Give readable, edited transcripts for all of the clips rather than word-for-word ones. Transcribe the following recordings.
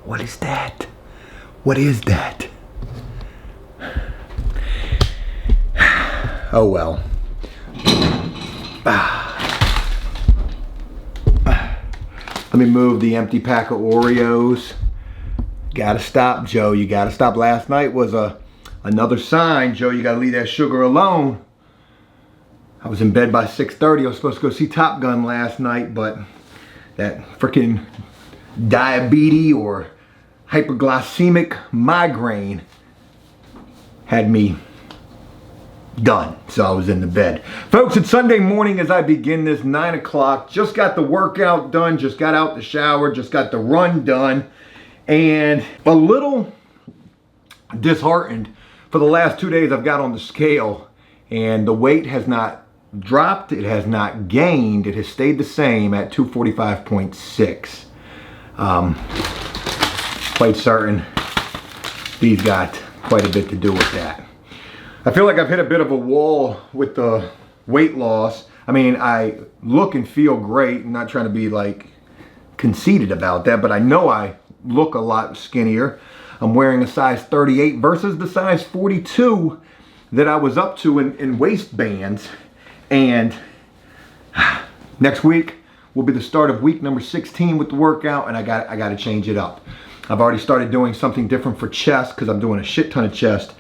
What is that? What is that? Oh well. Let me move the empty pack of Oreos. Gotta stop, Joe. You gotta stop. Last night was another sign. Joe, you gotta leave that sugar alone. I was in bed by 6:30. I was supposed to go see Top Gun last night, but that freaking diabetes or hyperglycemic migraine had me done. So I was in the bed. Folks, it's Sunday morning as I begin this 9 o'clock. Just got the workout done. Just got out the shower. Just got the run done. And a little disheartened. For the last 2 days I've got on the scale and the weight has not dropped, it has not gained, it has stayed the same at 245.6. Quite certain these got quite a bit to do with that. I feel like I've hit a bit of a wall with the weight loss. I mean, I look and feel great. I'm not trying to be like conceited about that, but I know I look a lot skinnier. I'm wearing a size 38 versus the size 42 that I was up to in waistbands. And next week will be the start of week number 16 with the workout, and I got to change it up. I've already started doing something different for chest because I'm doing a shit ton of chest.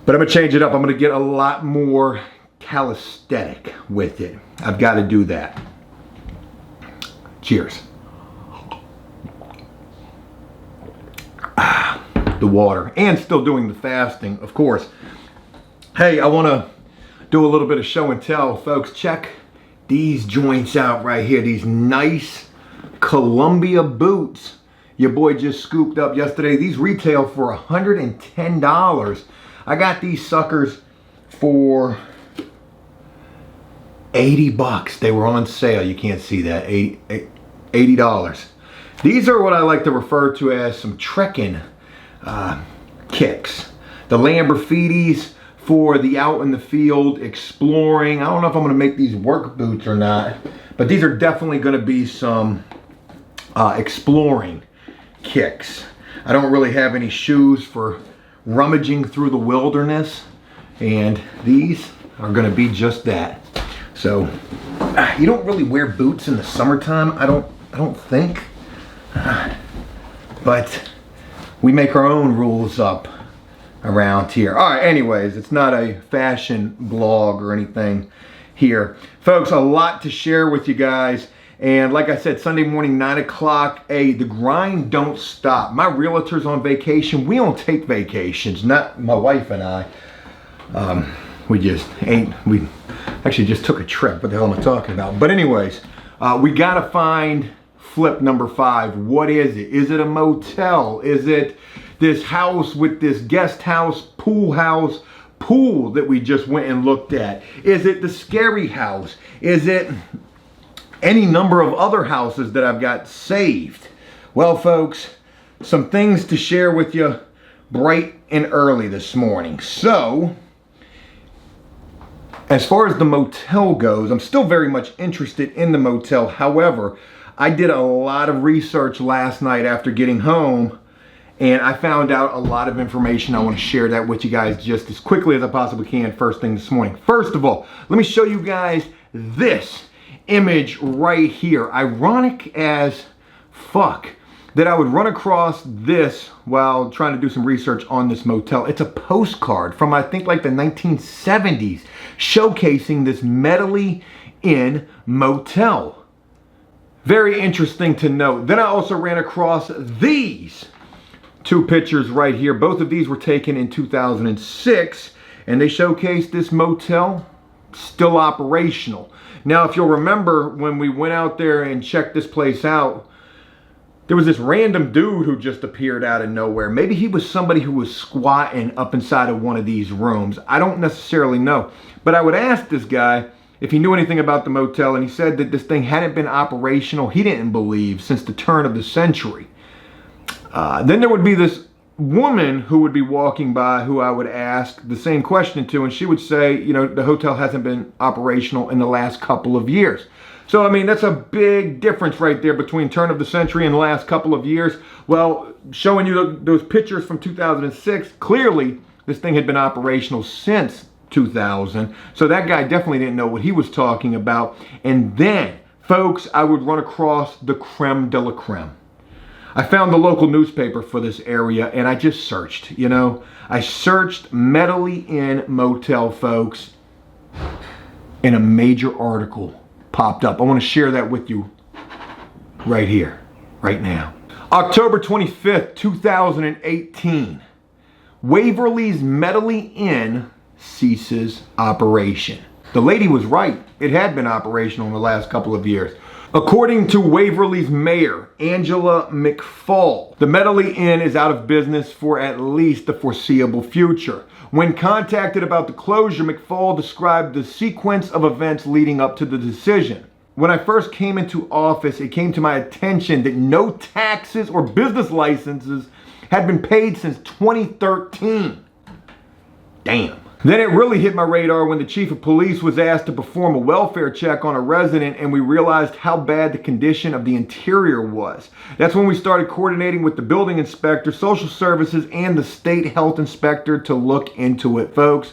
But I'm going to change it up. I'm going to get a lot more calisthenic with it. I've got to do that. Cheers. The water. And still doing the fasting, of course. Hey, I want to do a little bit of show and tell, folks. Check these joints out right here. These nice Columbia boots your boy just scooped up yesterday. These retail for $110. I got these suckers for 80 bucks. They were on sale. You can't see that. $80. These are what I like to refer to as some trekking kicks. The Lamborghinis for the out in the field exploring. I don't know if I'm going to make these work boots or not, but these are definitely going to be some exploring kicks. I don't really have any shoes for rummaging through the wilderness, and these are going to be just that. So you don't really wear boots in the summertime, I don't think, but we make our own rules up around here. All right, anyways, it's not a fashion blog or anything here. Folks, a lot to share with you guys. And like I said, Sunday morning, 9 o'clock, hey, the grind don't stop. My realtor's on vacation. We don't take vacations, not my wife and I. We actually just took a trip. What the hell am I talking about? But anyways, we gotta find flip number 5. What is it? Is it a motel? Is it this house with this guest house, pool that we just went and looked at? Is it the scary house? Is it any number of other houses that I've got saved? Well, folks, some things to share with you bright and early this morning. So, as far as the motel goes, I'm still very much interested in the motel. However, I did a lot of research last night after getting home, and I found out a lot of information. I want to share that with you guys just as quickly as I possibly can first thing this morning. First of all, let me show you guys this image right here. Ironic as fuck that I would run across this while trying to do some research on this motel. It's a postcard from, I think, like the 1970s showcasing this Medley Inn motel. Very interesting to note. Then I also ran across these 2 pictures right here. Both of these were taken in 2006, and they showcase this motel still operational. Now, if you'll remember, when we went out there and checked this place out, there was this random dude who just appeared out of nowhere. Maybe he was somebody who was squatting up inside of one of these rooms. I don't necessarily know. But I would ask this guy if he knew anything about the motel, and he said that this thing hadn't been operational, he didn't believe, since the turn of the century. Then there would be this woman who would be walking by who I would ask the same question to, and she would say, you know, the hotel hasn't been operational in the last couple of years. So, I mean, that's a big difference right there between turn of the century and the last couple of years. Well, showing you those pictures from 2006, clearly this thing had been operational since 2000. So that guy definitely didn't know what he was talking about. And then, folks, I would run across the creme de la creme. I found the local newspaper for this area and I just searched, you know. I searched Medley Inn Motel, folks, and a major article popped up. I want to share that with you right here, right now. October 25th, 2018. Waverly's Medley Inn ceases operation. The lady was right. It had been operational in the last couple of years. According to Waverly's mayor, Angela McFall, the Medley Inn is out of business for at least the foreseeable future. When contacted about the closure, McFall described the sequence of events leading up to the decision. When I first came into office, it came to my attention that no taxes or business licenses had been paid since 2013. Damn. Then it really hit my radar when the chief of police was asked to perform a welfare check on a resident and we realized how bad the condition of the interior was. That's when we started coordinating with the building inspector, social services, and the state health inspector to look into it, folks.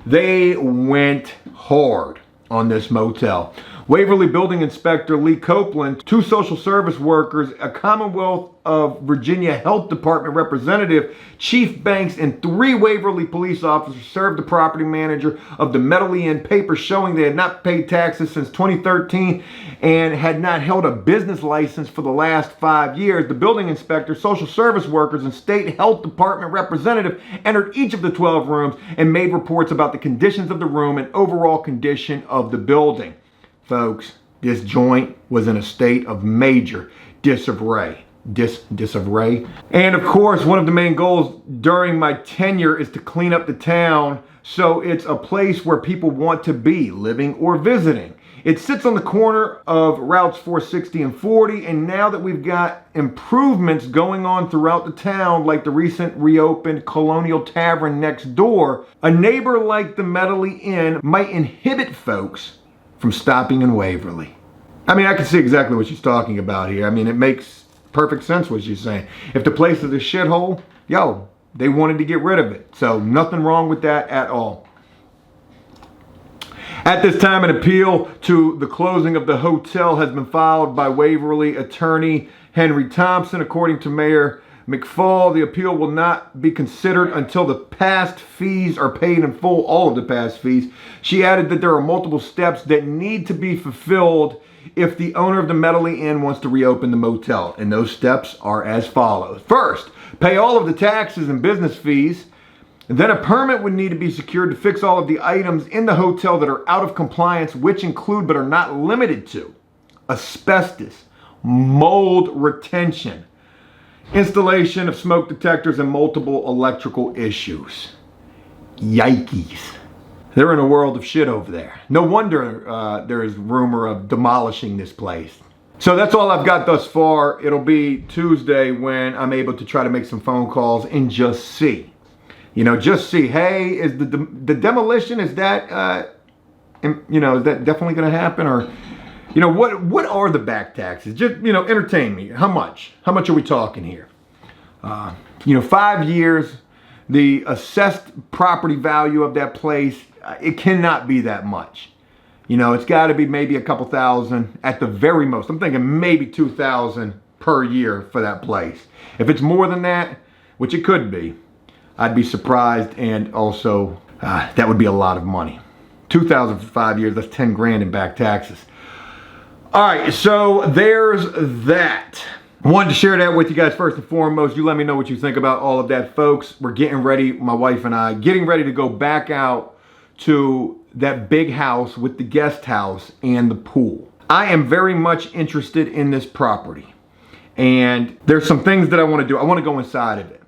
They went hard on this motel. Waverly Building Inspector Lee Copeland, 2 social service workers, a Commonwealth of Virginia Health Department representative, Chief Banks, and 3 Waverly police officers served the property manager of the Medley Inn papers showing they had not paid taxes since 2013 and had not held a business license for the last 5 years. The building inspector, social service workers, and state health department representative entered each of the 12 rooms and made reports about the conditions of the room and overall condition of the building. Folks, this joint was in a state of major disarray. Disarray. And of course, one of the main goals during my tenure is to clean up the town so it's a place where people want to be living or visiting. It sits on the corner of routes 460 and 40, and now that we've got improvements going on throughout the town, like the recent reopened Colonial Tavern next door, a neighbor like the Medley Inn might inhibit folks from stopping in Waverly. I mean, I can see exactly what she's talking about here. I mean, it makes perfect sense what she's saying. If the place is a shithole, yo, they wanted to get rid of it. So nothing wrong with that at all. At this time, an appeal to the closing of the hotel has been filed by Waverly attorney Henry Thompson. According to Mayor McFall, the appeal will not be considered until the past fees are paid in full, all of the past fees. She added that there are multiple steps that need to be fulfilled if the owner of the Medley Inn wants to reopen the motel. And those steps are as follows. First, pay all of the taxes and business fees. Then a permit would need to be secured to fix all of the items in the hotel that are out of compliance, which include but are not limited to asbestos, mold retention, installation of smoke detectors, and multiple electrical issues. Yikes. They're in a world of shit over there. No wonder there is rumor of demolishing this place. So that's all I've got thus far. It'll be Tuesday when I'm able to try to make some phone calls and just see. You know, just see, hey, is the demolition, is that, is that definitely going to happen? Or, you know, what are the back taxes? Just, entertain me. How much? How much are we talking here? 5 years, the assessed property value of that place, it cannot be that much. It's got to be maybe a couple thousand at the very most. I'm thinking maybe 2,000 per year for that place. If it's more than that, which it could be, I'd be surprised, and also that would be a lot of money. 2,000 for 5 years, that's 10 grand in back taxes. All right, so there's that. I wanted to share that with you guys first and foremost. You let me know what you think about all of that, folks. We're getting ready, my wife and I, getting ready to go back out to that big house with the guest house and the pool. I am very much interested in this property, and there's some things that I want to do. I want to go inside of it.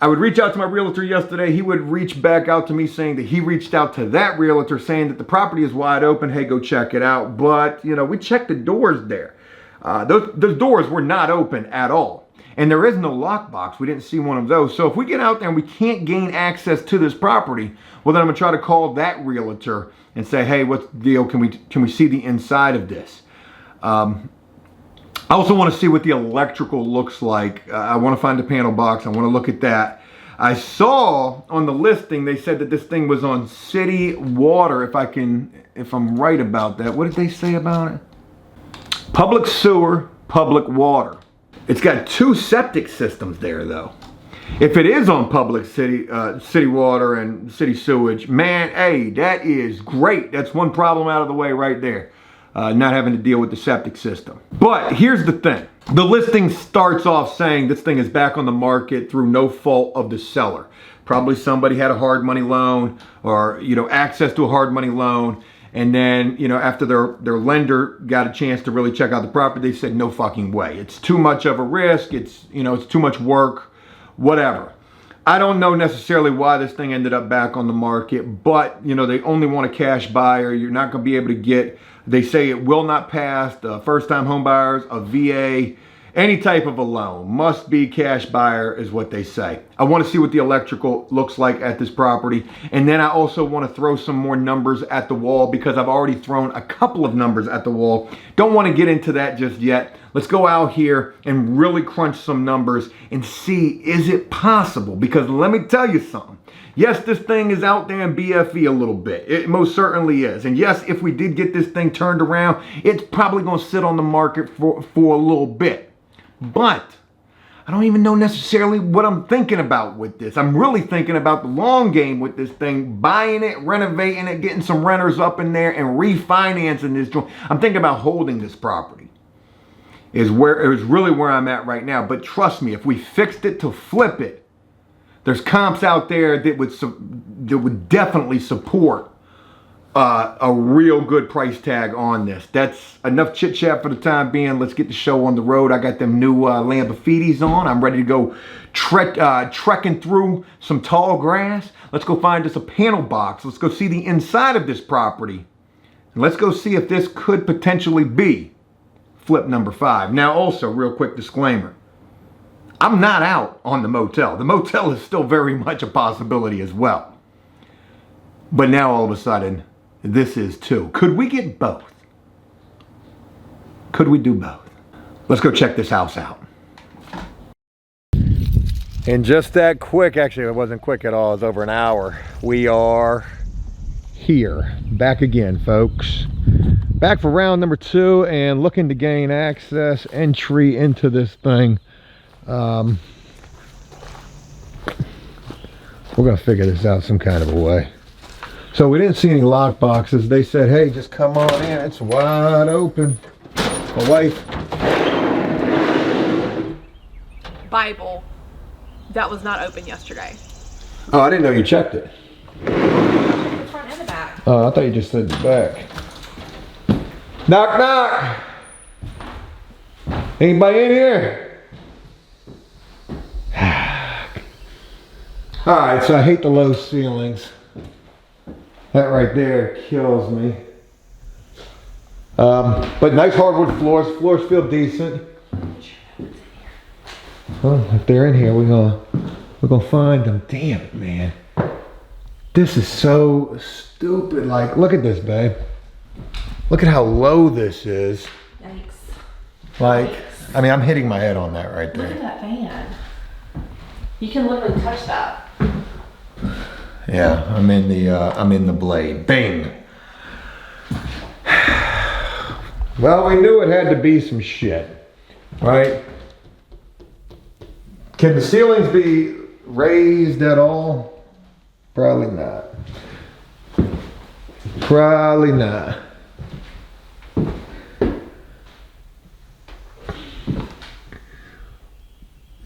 I would reach out to my realtor yesterday. He would reach back out to me saying that he reached out to that realtor saying that the property is wide open. Hey, go check it out. But, we checked the doors there. Those doors were not open at all. And there is no lockbox. We didn't see one of those. So if we get out there and we can't gain access to this property, well, then I'm going to try to call that realtor and say, hey, what's the deal? Can we see the inside of this? I also want to see what the electrical looks like. I want to find the panel box. I want to look at that. I saw on the listing, they said that this thing was on city water, if I'm right about that. What did they say about it? Public sewer, public water. It's got 2 septic systems there though. If it is on public city water and city sewage, man, hey, that is great. That's one problem out of the way right there. Not having to deal with the septic system. But here's the thing. The listing starts off saying this thing is back on the market through no fault of the seller. Probably somebody had a hard money loan or, access to a hard money loan. And then, after their lender got a chance to really check out the property, they said, no fucking way. It's too much of a risk. It's too much work, whatever. I don't know necessarily why this thing ended up back on the market, but, they only want a cash buyer. You're not going to be able to get, they say it will not pass the first-time home buyers, a VA, any type of a loan. Must be cash buyer is what they say. I want to see what the electrical looks like at this property. And then I also want to throw some more numbers at the wall because I've already thrown a couple of numbers at the wall. Don't want to get into that just yet. Let's go out here and really crunch some numbers and see, is it possible? Because let me tell you something. Yes, this thing is out there in BFE a little bit. It most certainly is. And yes, if we did get this thing turned around, it's probably going to sit on the market for a little bit. But I don't even know necessarily what I'm thinking about with this. I'm really thinking about the long game with this thing, buying it, renovating it, getting some renters up in there and refinancing this joint. I'm thinking about holding this property. Is really where I'm at right now. But trust me, if we fixed it to flip it, there's comps out there that would definitely support a real good price tag on this. That's enough chit chat for the time being. Let's get the show on the road. I got them new Lamborghinis on. I'm ready to go trekking through some tall grass. Let's go find us a panel box. Let's go see the inside of this property. And let's go see if this could potentially be flip number 5. Now also, real quick disclaimer. I'm not out on the motel. The motel is still very much a possibility as well. But now all of a sudden, this is too. Could we get both? Could we do both? Let's go check this house out. And just that quick, actually it wasn't quick at all, it was over an hour. We are here, back again, folks. Back for round number 2 and looking to gain access, entry into this thing. We're gonna figure this out some kind of a way. So we didn't see any lock boxes. They said, hey, just come on in. It's wide open. My wife. Bible. That was not open yesterday. Oh, I didn't know you checked it. The front and the back. Oh, I thought you just said the back. Knock, knock. Anybody in here? All right, so I hate the low ceilings. That right there kills me. But nice hardwood floors. Floors feel decent. Well, if they're in here, we're gonna find them. Damn it, man. This is so stupid. Like, look at this, babe. Look at how low this is. Yikes. Like, I mean, I'm hitting my head on that right there. Look at that fan. You can literally touch that. Yeah, I'm in the blade. Bing. Well, we knew it had to be some shit, right? Can the ceilings be raised at all? Probably not. Probably not.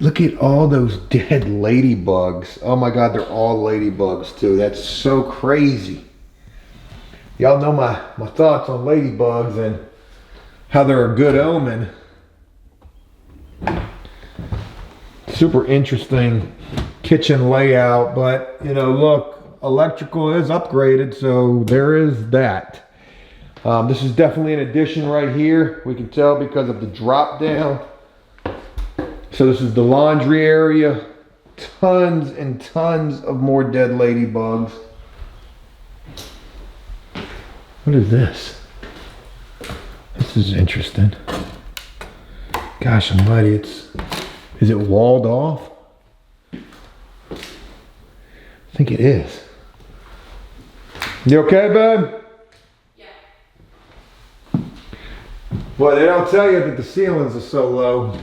Look at all those dead ladybugs. Oh my God, they're all ladybugs too. That's so crazy. Y'all know my thoughts on ladybugs and how they're a good omen. Super interesting kitchen layout, but look, electrical is upgraded, so there is that. This is definitely an addition right here. We can tell because of the drop down. So this is the laundry area. Tons and tons of more dead ladybugs. What is this? It's This is interesting. Gosh almighty, is it walled off? I think it is. You okay, babe? Yeah. Well, they don't tell you that the ceilings are so low.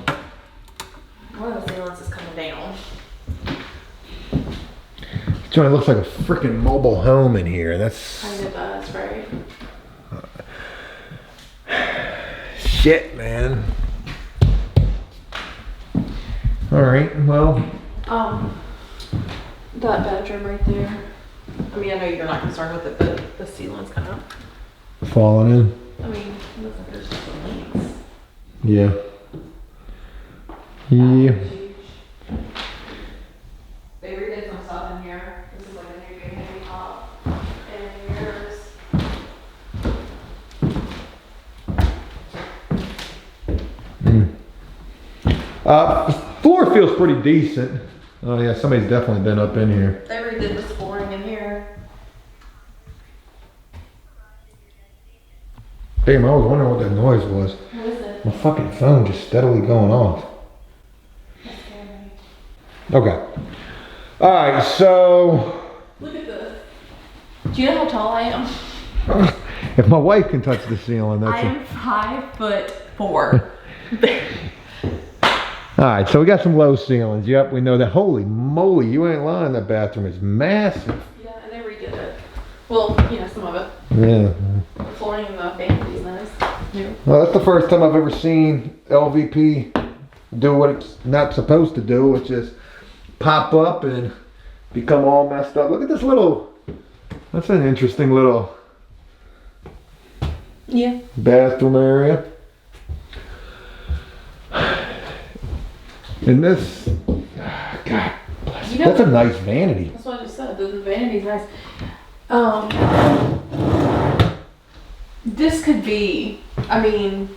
One of the ceilings is coming down. It looks like a freaking mobile home in here. That's Kind of does, right? shit, man. All right, well. That bedroom right there. I mean, I know you're not concerned with it, but the ceiling's kind of Falling in. I mean, it looks like there's just some leaks. Yeah. Yeah. They redid some stuff in here. This is like a new baby top. And here's Floor feels pretty decent. Oh yeah, somebody's definitely been up in here. they redid this flooring in here. Damn, I was wondering what that noise was. What is it? My fucking phone just steadily going off. That's scary. Okay. Alright, so Look at this. Do you know how tall I am? if my wife can touch the ceiling, that's I am 5'4". Alright, so we got some low ceilings. Yep, we know that. Holy moly, you ain't lying, that bathroom is massive. Yeah, and they redid it. Well, you know, some of it. Yeah. The flooring and the vanity's nice. Yeah. Well, that's the first time I've ever seen LVP do what it's not supposed to do, which is pop up and become all messed up. Look at this little, that's an interesting little bathroom area. And this, God bless you. That's a nice vanity. That's what I just said. The vanity's nice. This could be, I mean,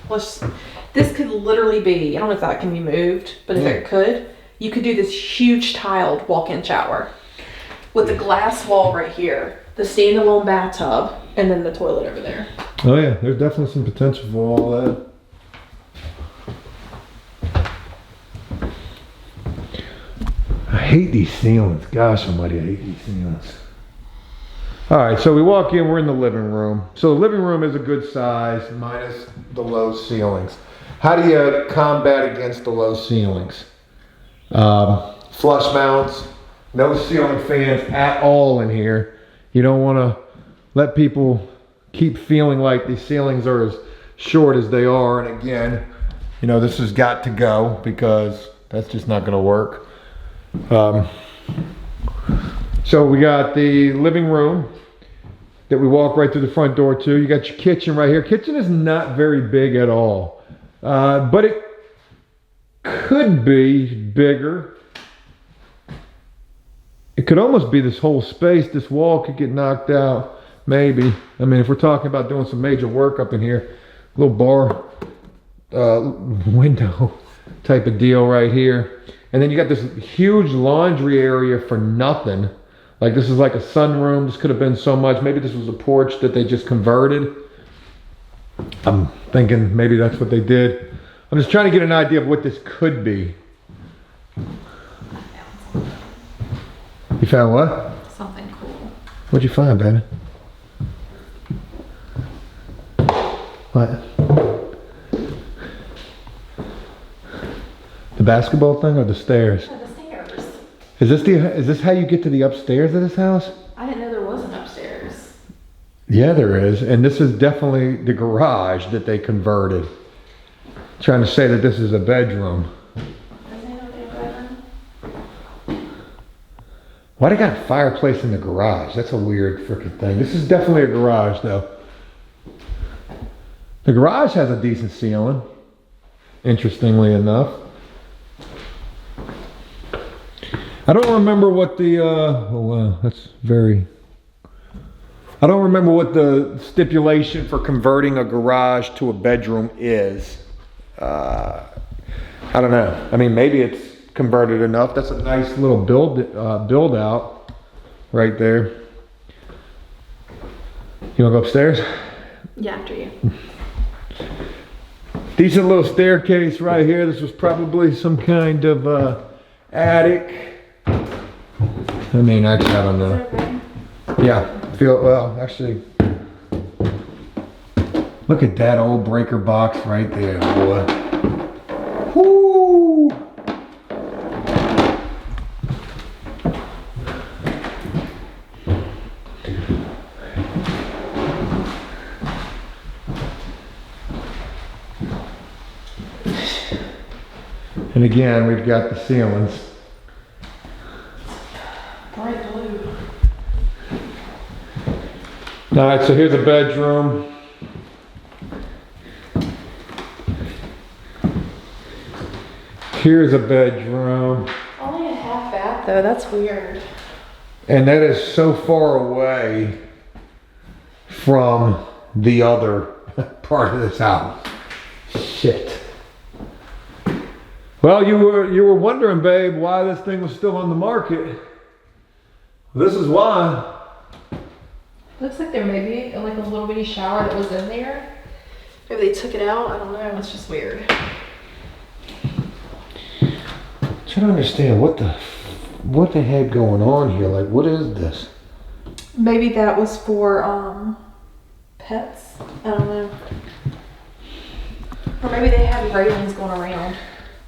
this could literally be, I don't know if that can be moved, but if it could, you could do this huge tiled walk-in shower with the glass wall right here, the standalone bathtub, and then the toilet over there. Oh yeah, there's definitely some potential for all that. I hate these ceilings. Gosh almighty, I hate these ceilings. Alright, so we walk in, we're in the living room. So the living room is a good size, minus the low ceilings. How do you combat against the low ceilings? Flush mounts, no ceiling fans at all in here. You don't want to let people keep feeling like these ceilings are as short as they are. And again, you know, this has got to go because that's just not going to work. So we got the living room that we walk right through the front door to. You got your kitchen right here. Kitchen is not very big at all, but it could be bigger. It could almost be this whole space. This wall could get knocked out, maybe. I mean, if we're talking about doing some major work up in here, little bar window type of deal right here. And then you got this huge laundry area for nothing. Like this is like a sunroom. This could have been so much. Maybe this was a porch that they just converted. I'm thinking maybe that's what they did. I'm just trying to get an idea of what this could be. You found what? Something cool. What'd you find, baby? What? The basketball thing or the stairs? Oh, the stairs. Is this how you get to the upstairs of this house? I didn't know there was an upstairs. Yeah, there is. And this is definitely the garage that they converted. Trying to say that this is a bedroom. Why they got a fireplace in the garage? That's a weird freaking thing. This is definitely a garage though. The garage has a decent ceiling, interestingly enough. I don't remember what the, oh wow, that's very, I don't remember what the stipulation for converting a garage to a bedroom is. I don't know. I mean, maybe it's converted enough. That's a nice little build out right there. You wanna go upstairs? Yeah, after you. Decent little staircase right here. This was probably some kind of attic. I mean, actually, I don't know. Yeah, well, actually, look at that old breaker box right there, boy. Whoo! And again, we've got the ceilings. Bright blue. All right, so here's a bedroom. Here's a bedroom. Only a half bath though, that's weird. And that is so far away from the other part of this house. Shit. Well, you were wondering, babe, why this thing was still on the market. This is why. Looks like there may be like a little bitty shower that was in there. Maybe they took it out, I don't know, it's just weird. I'm trying to understand what the heck going on here. Like, what is this? Maybe that was for pets, I don't know. Or maybe they had railings going around.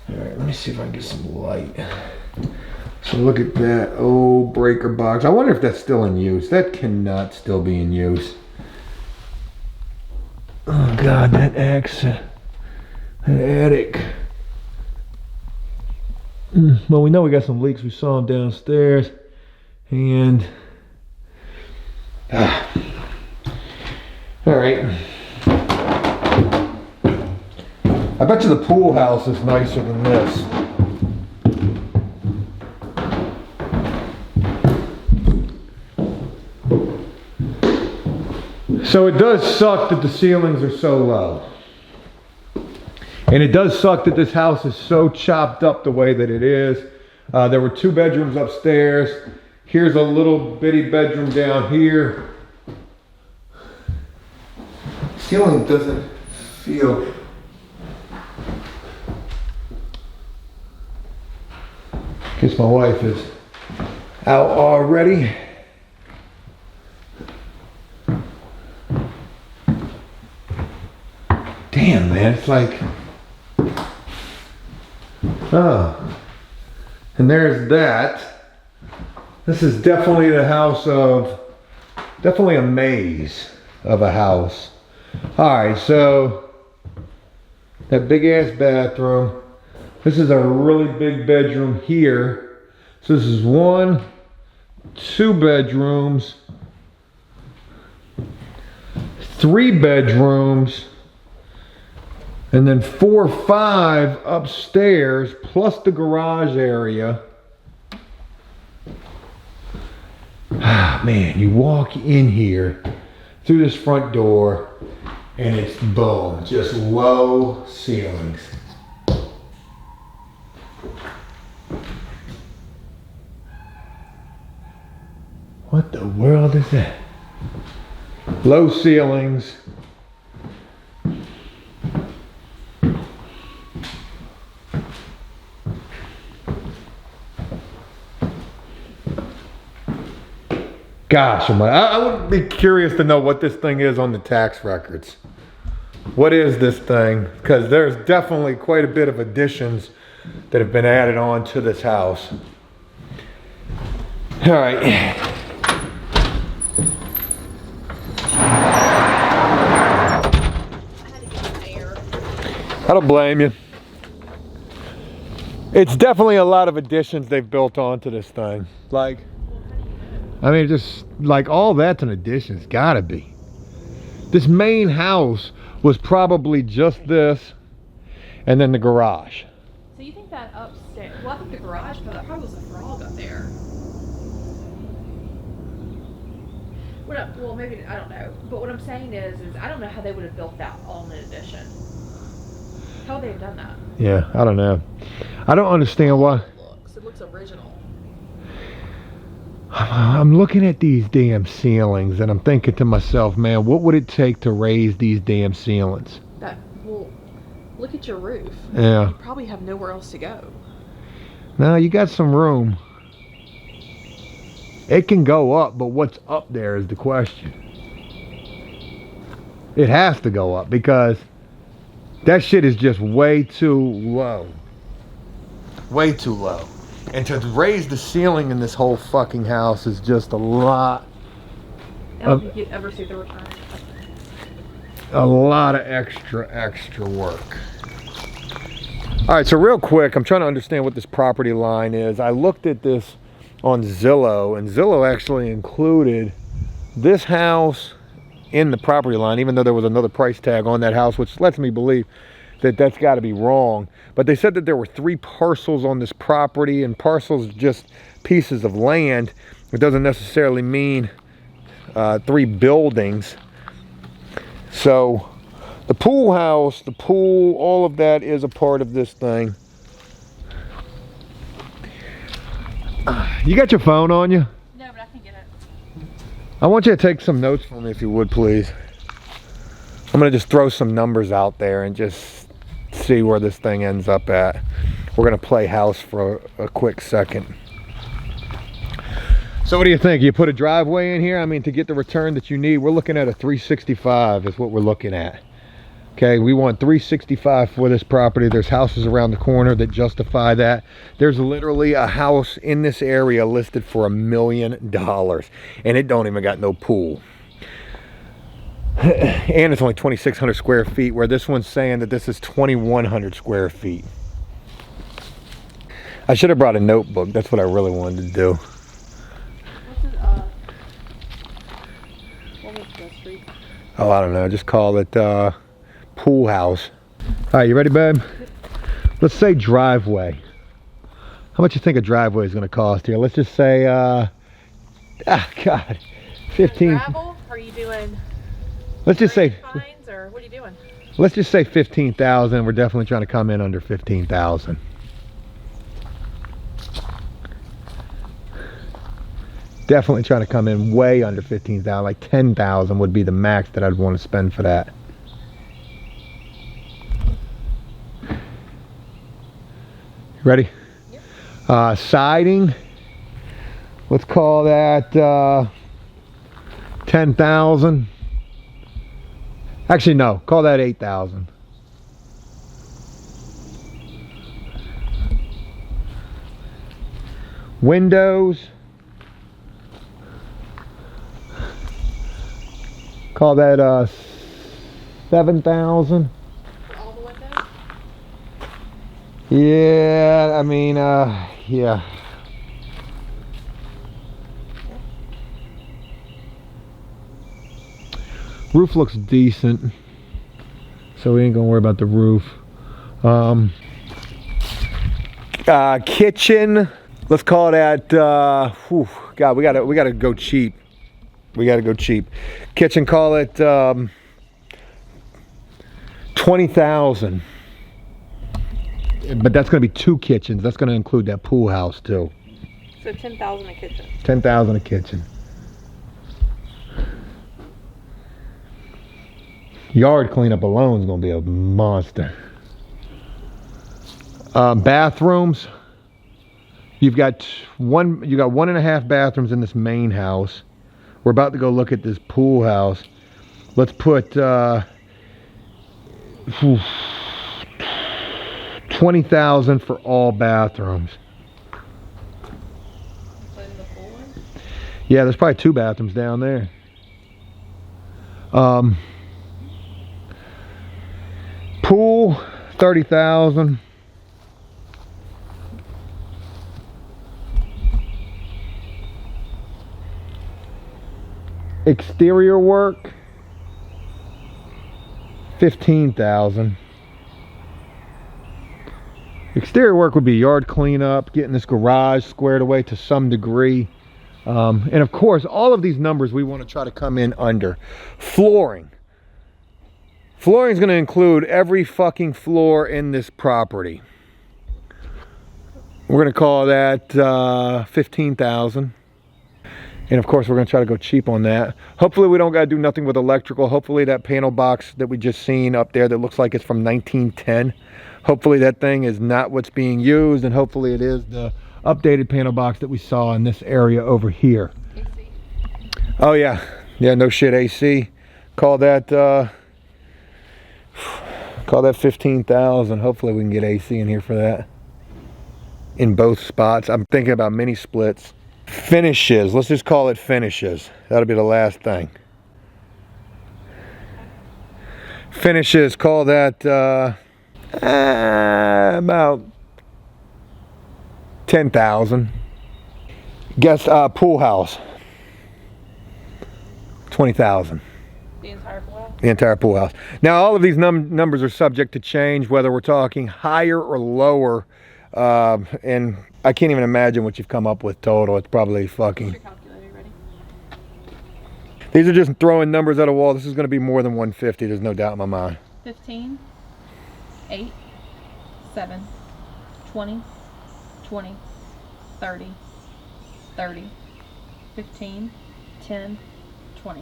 All right, let me see if I can get some light. So look at that old breaker box. I wonder if that's still in use. That cannot still be in use. Oh God, that accent, that attic. Well, we know we got some leaks. We saw them downstairs, and all right. I bet you the pool house is nicer than this. So it does suck that the ceilings are so low. And it does suck that this house is so chopped up the way that it is. There were 2 bedrooms upstairs. Here's a little bitty bedroom down here. Ceiling doesn't feel... Guess my wife is out already. Damn, man, it's like, oh, and there's that. This is definitely the house of, definitely a maze of a house. All right, so that big ass bathroom. This is a really big bedroom here. So this is 1, 2 bedrooms, 3 bedrooms, and then 4 or 5 upstairs, plus the garage area. Ah, man, you walk in here through this front door and it's boom, just low ceilings. What the world is that? Low ceilings. Gosh, I would be curious to know what this thing is on the tax records. What is this thing? Because there's definitely quite a bit of additions that have been added on to this house. All right. I don't blame you. It's definitely a lot of additions they've built onto this thing. Like, I mean, just like all that's an addition. It's gotta be. This main house was probably just this and then the garage. So you think that upstairs, well I think the garage, but that probably was a frog up there. Well, maybe, I don't know. But what I'm saying is I don't know how they would have built that all in an addition. How would they have done that? Yeah, I don't know. I don't understand why. It looks original. I'm looking at these damn ceilings and I'm thinking to myself, man, what would it take to raise these damn ceilings? Well, look at your roof. Yeah. You probably have nowhere else to go. No, you got some room. It can go up, but what's up there is the question. It has to go up because that shit is just way too low. Way too low. And to raise the ceiling in this whole fucking house is just a lot. I don't think you'd ever see the return. A lot of extra work. All right, so real quick, I'm trying to understand what this property line is. I looked at this on Zillow, and Zillow actually included this house in the property line, even though there was another price tag on that house, which lets me believe that that's got to be wrong. But they said that there were 3 parcels on this property, and parcels just pieces of land. It doesn't necessarily mean 3 buildings. So the pool house, the pool, all of that is a part of this thing. You got your phone on you? No, but I can get it. I want you to take some notes for me if you would, please. I'm going to just throw some numbers out there and just see where this thing ends up at. We're going to play house for a quick second. So what do you think? You put a driveway in here? I mean, to get the return that you need, we're looking at a 365 is what we're looking at. Okay, we want 365 for this property. There's houses around the corner that justify that. There's literally a house in this area listed for $1 million, and it don't even got no pool. And it's only 2,600 square feet, where this one's saying that this is 2,100 square feet. I should have brought a notebook. That's what I really wanted to do. What was the street? Oh, I don't know. Just call it pool house. All right, you ready, babe? Let's say driveway. How much you think a driveway is going to cost here? Let's just say, God, 15. Gravel? Or are you doing? Let's just say. Fines, or what are you doing? Let's just say 15,000. We're definitely trying to come in under 15,000. Definitely trying to come in way under 15,000. Like 10,000 would be the max that I'd want to spend for that. Ready? Yep. Siding. Let's call that 10,000. Actually, no. Call that 8,000. Windows. Call that 7,000. For all the windows? Yeah, I mean, yeah. Roof looks decent, so we ain't gonna worry about the roof. Kitchen. Let's call that. God, we gotta go cheap. We gotta go cheap. Kitchen, call it 20,000. But that's gonna be 2 kitchens. That's gonna include that pool house too. So 10,000 a kitchen. 10,000 a kitchen. Yard cleanup alone is gonna be a monster. Bathrooms. You got 1.5 bathrooms in this main house. We're about to go look at this pool house. Let's put 20,000 for all bathrooms. Including the pool one? Yeah, there's probably 2 bathrooms down there. Pool, 30,000. Exterior work, 15,000. Exterior work would be yard cleanup, getting this garage squared away to some degree. And of course, all of these numbers we want to try to come in under. Flooring. Flooring is going to include every fucking floor in this property. We're going to call that 15,000. And of course, we're gonna try to go cheap on that. Hopefully we don't gotta do nothing with electrical. Hopefully that panel box that we just seen up there that looks like it's from 1910. Hopefully that thing is not what's being used, and hopefully it is the updated panel box that we saw in this area over here. AC. Oh yeah, yeah, no shit, AC. Call that 15,000. Hopefully we can get AC in here for that. In both spots. I'm thinking about mini splits. Finishes, let's just call it finishes. That'll be the last thing. Finishes, call that about 10,000. Guess pool house, 20,000. The entire pool house? The entire pool house. Now all of these numbers are subject to change, whether we're talking higher or lower, and I can't even imagine what you've come up with total. It's probably fucking... Is your calculator ready? These are just throwing numbers at a wall. This is going to be more than 150. There's no doubt in my mind. 15, 8, 7, 20, 20, 30, 30, 15, 10, 20.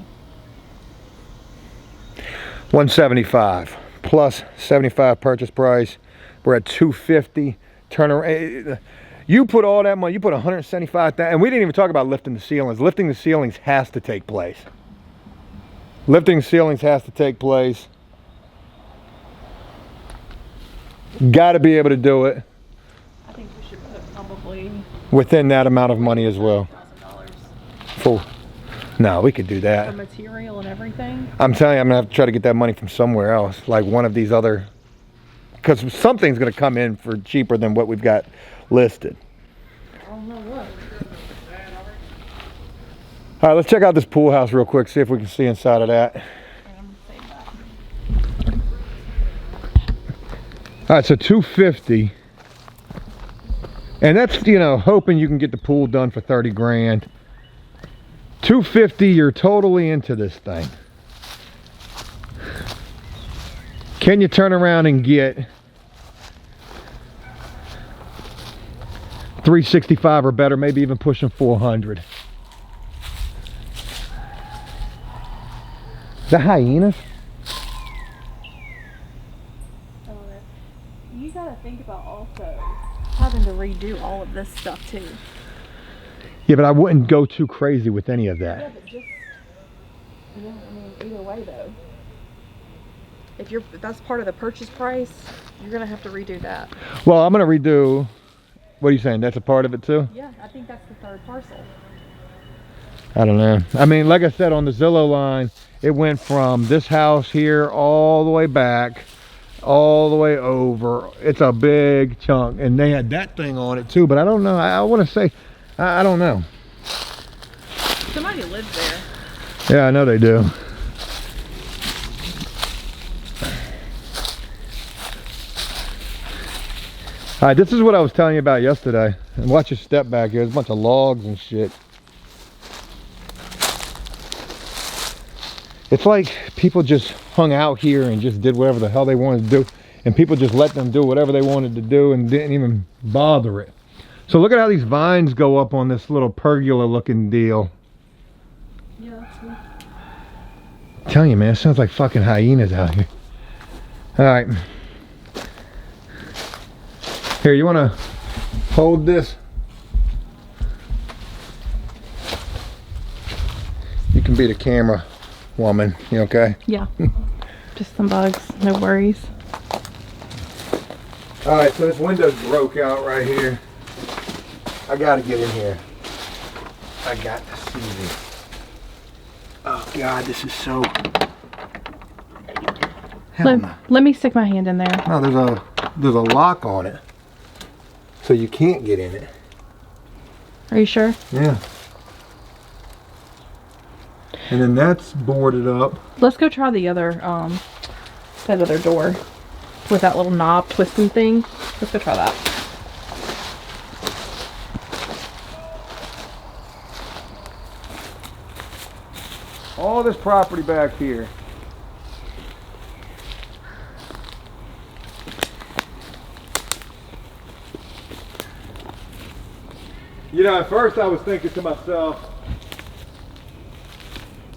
175 plus 75 purchase price. We're at 250. Turn around. You put all that money. You put 175,000, and we didn't even talk about lifting the ceilings. Lifting the ceilings has to take place. Lifting ceilings has to take place. Got to be able to do it. I think we should put probably within that amount of money as well. $1,000 Full. No, we could do for that. material and everything. I'm telling you, I'm gonna have to try to get that money from somewhere else, like one of these other, because something's gonna come in for cheaper than what we've got listed. I don't know what. All right, let's check out this pool house real quick, see if we can see inside of that. All right, so 250, and that's, you know, hoping you can get the pool done for 30 grand. 250, you're totally into this thing. Can you turn around and get 365 or better, maybe even pushing 400? The hyenas? You gotta think about also having to redo all of this stuff too. Yeah, but I wouldn't go too crazy with any of that. Yeah, but just, yeah, I mean, either way though. If that's part of the purchase price, you're gonna have to redo that. Well, I'm gonna redo, what are you saying, that's a part of it too? Yeah, I think that's the third parcel. I don't know. I mean, like I said, on the Zillow line, it went from this house here all the way back, all the way over. It's a big chunk, and they had that thing on it too, but I don't know. I want to say, I don't know. Somebody lives there. Yeah, I know they do. All right, this is what I was telling you about yesterday. And watch your step back here. There's a bunch of logs and shit. It's like people just hung out here and just did whatever the hell they wanted to do. And people just let them do whatever they wanted to do and didn't even bother it. So look at how these vines go up on this little pergola looking deal. Yeah, that's neat. I'm telling you, man, it sounds like fucking hyenas out here. All right. Here, you want to hold this? You can be the camera woman. You okay? Yeah. Just some bugs, no worries. All right, so this window's broke out right here. I gotta get in here. I got to see this. Oh God, this is so. Hell no. Let me stick my hand in there. No, there's a lock on it, so you can't get in it. Are you sure? Yeah. And then that's boarded up. Let's go try the other that other door with that little knob twisting thing. Let's go try that. All this property back here. You know, at first I was thinking to myself,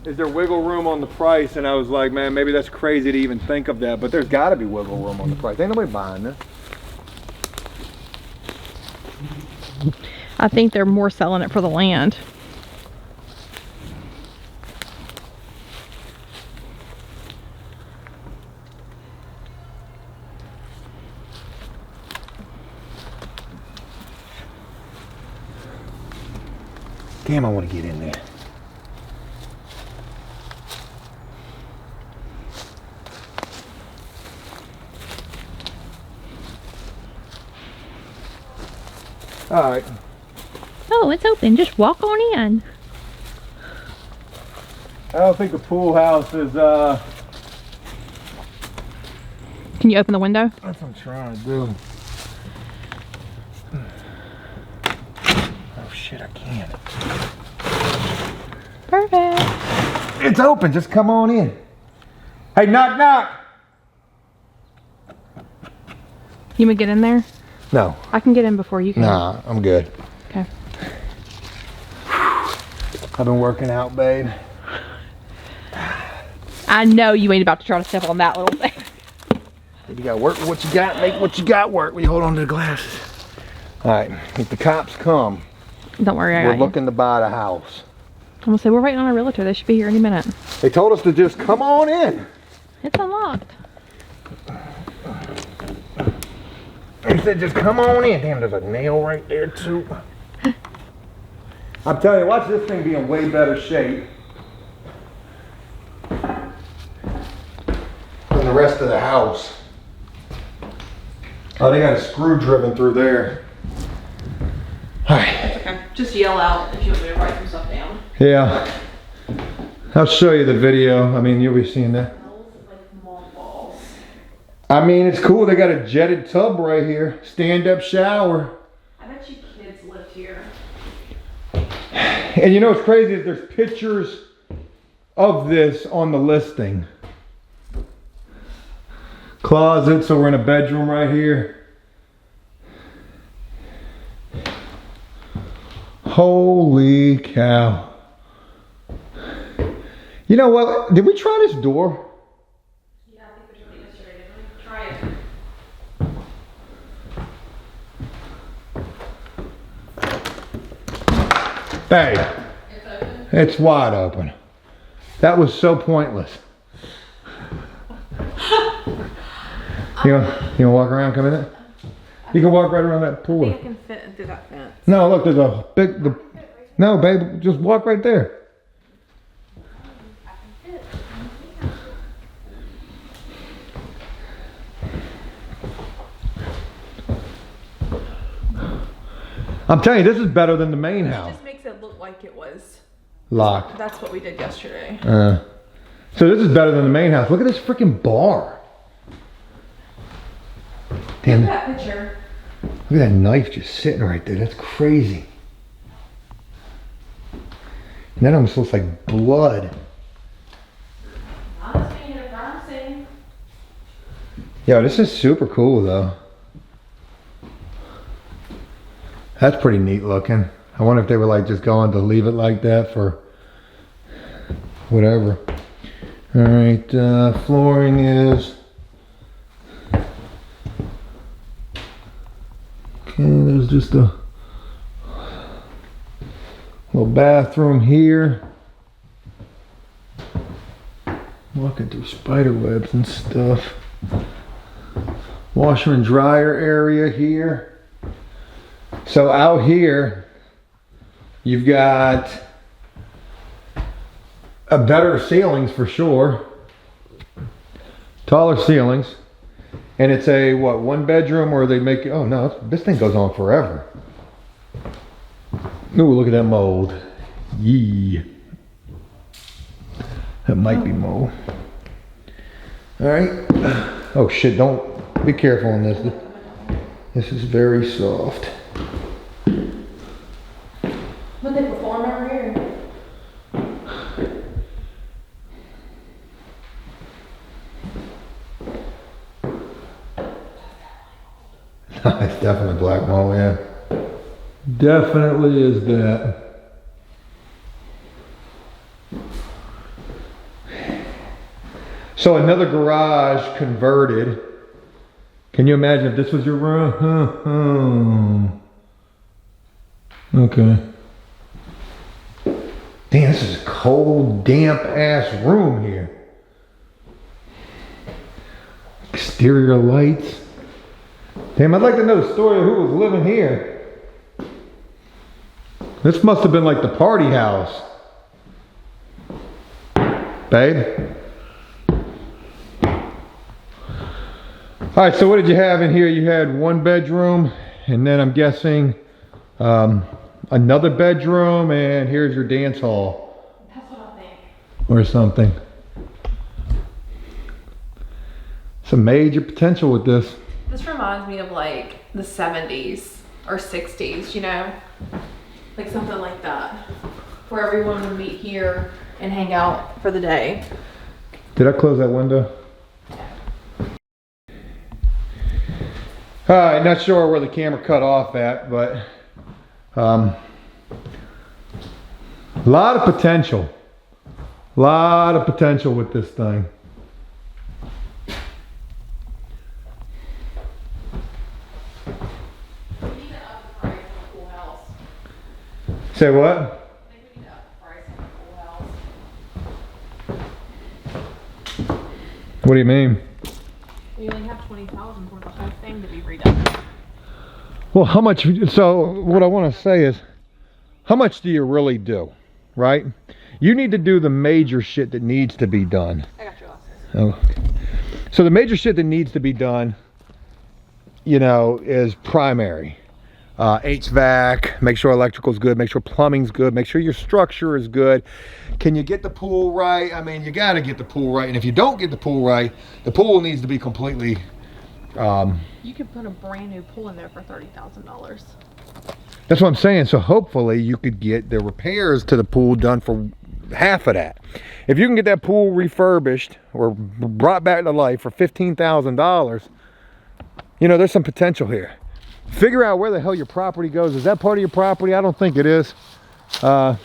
is there wiggle room on the price? And I was like, man, maybe that's crazy to even think of that, but there's got to be wiggle room on the price. Ain't nobody buying this. I think they're more selling it for the land. Damn, I want to get in there. All right. Oh, it's open. Just walk on in. I don't think the pool house is, Can you open the window? that's what I'm trying to do. Oh shit, I can't. Perfect. It's open, just come on in. Hey, knock, knock. You want to get in there? No. I can get in before you can. Nah, I'm good. Okay. I've been working out, babe. I know you ain't about to try to step on that little thing. You gotta work with what you got, make what you got work when you hold on to the glasses. All right, if the cops come, Don't worry, I we're got you. looking to buy the house. I'm gonna say we're waiting on a realtor. They should be here any minute. They told us to just come on in. It's unlocked. They said just come on in. Damn, there's a nail right there too. I'm telling you, watch this thing be in way better shape than the rest of the house. Oh, they got a screw driven through there. All right. Okay. Just yell out if you want me to write some stuff down. Yeah. I'll show you the video. I mean, you'll be seeing that. I mean, it's cool. They got a jetted tub right here. Stand-up shower. I bet you kids lived here. And you know what's crazy is there's pictures of this on the listing. Closet, so we're in a bedroom right here. Holy cow. You know what? Did we try this door? Yeah, I think we tried it yesterday. Didn't we? Try it. Hey, It's open. it's wide open. That was so pointless. You wanna walk around, come in there? You can walk right around that I pool. think I can fit through that fence. No, look, there's a big, no, babe, just walk right there. I'm telling you, this is better than the main It house. just makes it look like it was. Locked. That's what we did yesterday. So this is better than the main house. Look at this freaking bar. Damn, Look at that picture. look at that knife just sitting right there. That's crazy. And that almost looks like blood. Honestly, you're promising. Yo, this is super cool though. That's pretty neat looking. I wonder if they were like just going to leave it like that for whatever. All right, flooring is. Okay, there's just a little bathroom here. Walking through spider webs and stuff. Washer and dryer area here. So out here, you've got a better ceilings for sure. Taller ceilings. And it's a, what, one bedroom where they make, oh no, this thing goes on forever. Ooh, look at that mold. Yee. That might be mold. All right. Oh shit, don't, be careful on this. This is very soft. Would they perform over here? It's definitely black mold, yeah. Definitely is that. So another garage converted. Can you imagine if this was your room? Okay. Damn, this is a cold, damp ass room here. Exterior lights. Damn, I'd like to know the story of who was living here. This must have been like the party house. Babe? Alright, so what did you have in here? You had one bedroom, and then I'm guessing another bedroom, and here's your dance hall. That's what I think. Or something. Some major potential with this. This reminds me of like the 70s or 60s, you know? Like something like that. Where everyone would meet here and hang out for the day. Did I close that window? Alright, not sure where the camera cut off at, but a lot of potential. A lot of potential with this thing. We need to up the price on a pool house. Say what? I think we need to up the price on a pool house. What do you mean? We only have $20,000 for the whole thing to be redone. Well, how much, so what I want to say is, how much do you really do, right? You need to do the major shit that needs to be done. I got your glasses. Okay. So the major shit that needs to be done, you know, is primary. HVAC, make sure electrical's good, make sure plumbing's good, make sure your structure is good. Can you get the pool right? I mean, you gotta get the pool right, and if you don't get the pool right, the pool needs to be completely... You could put a brand new pool in there for $30,000. That's what I'm saying. So hopefully you could get the repairs to the pool done for half of that. If you can get that pool refurbished or brought back to life for $15,000, you know, there's some potential here. Figure out where the hell your property goes. Is that part of your property? I don't think it is. I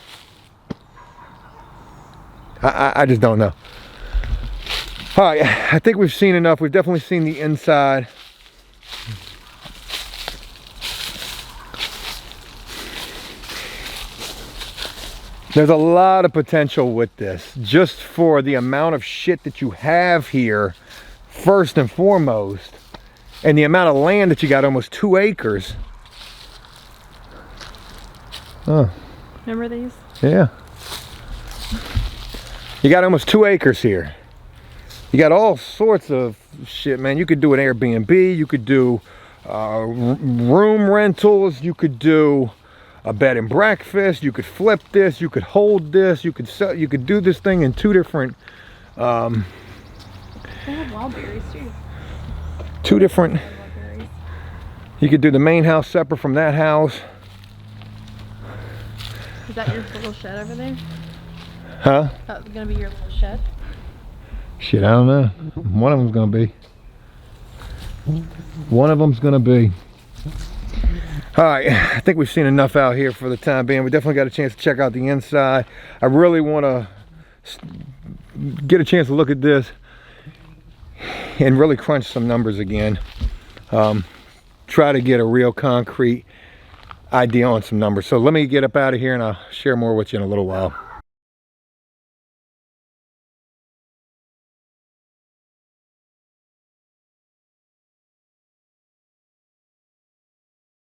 just don't know. All right, I think we've seen enough. We've definitely seen the inside. There's a lot of potential with this, just for the amount of shit that you have here, first and foremost, and the amount of land that you got, almost 2 acres. Oh. Remember these? Yeah. You got almost 2 acres here. You got all sorts of shit, man. You could do an Airbnb, you could do room rentals, you could do a bed and breakfast, you could flip this, you could hold this, you could sell, you could do this thing in 2 different They have wild berries too. 2 different. Wild berries. You could do the main house separate from that house. Is that your little shed over there? Huh? That's gonna be your little shed? Shit, I don't know. One of them's gonna be. One of them's gonna be. All right, I think we've seen enough out here for the time being. We definitely got a chance to check out the inside. I really want to get a chance to look at this and really crunch some numbers again. Try to get a real concrete idea on some numbers. So let me get up out of here and I'll share more with you in a little while.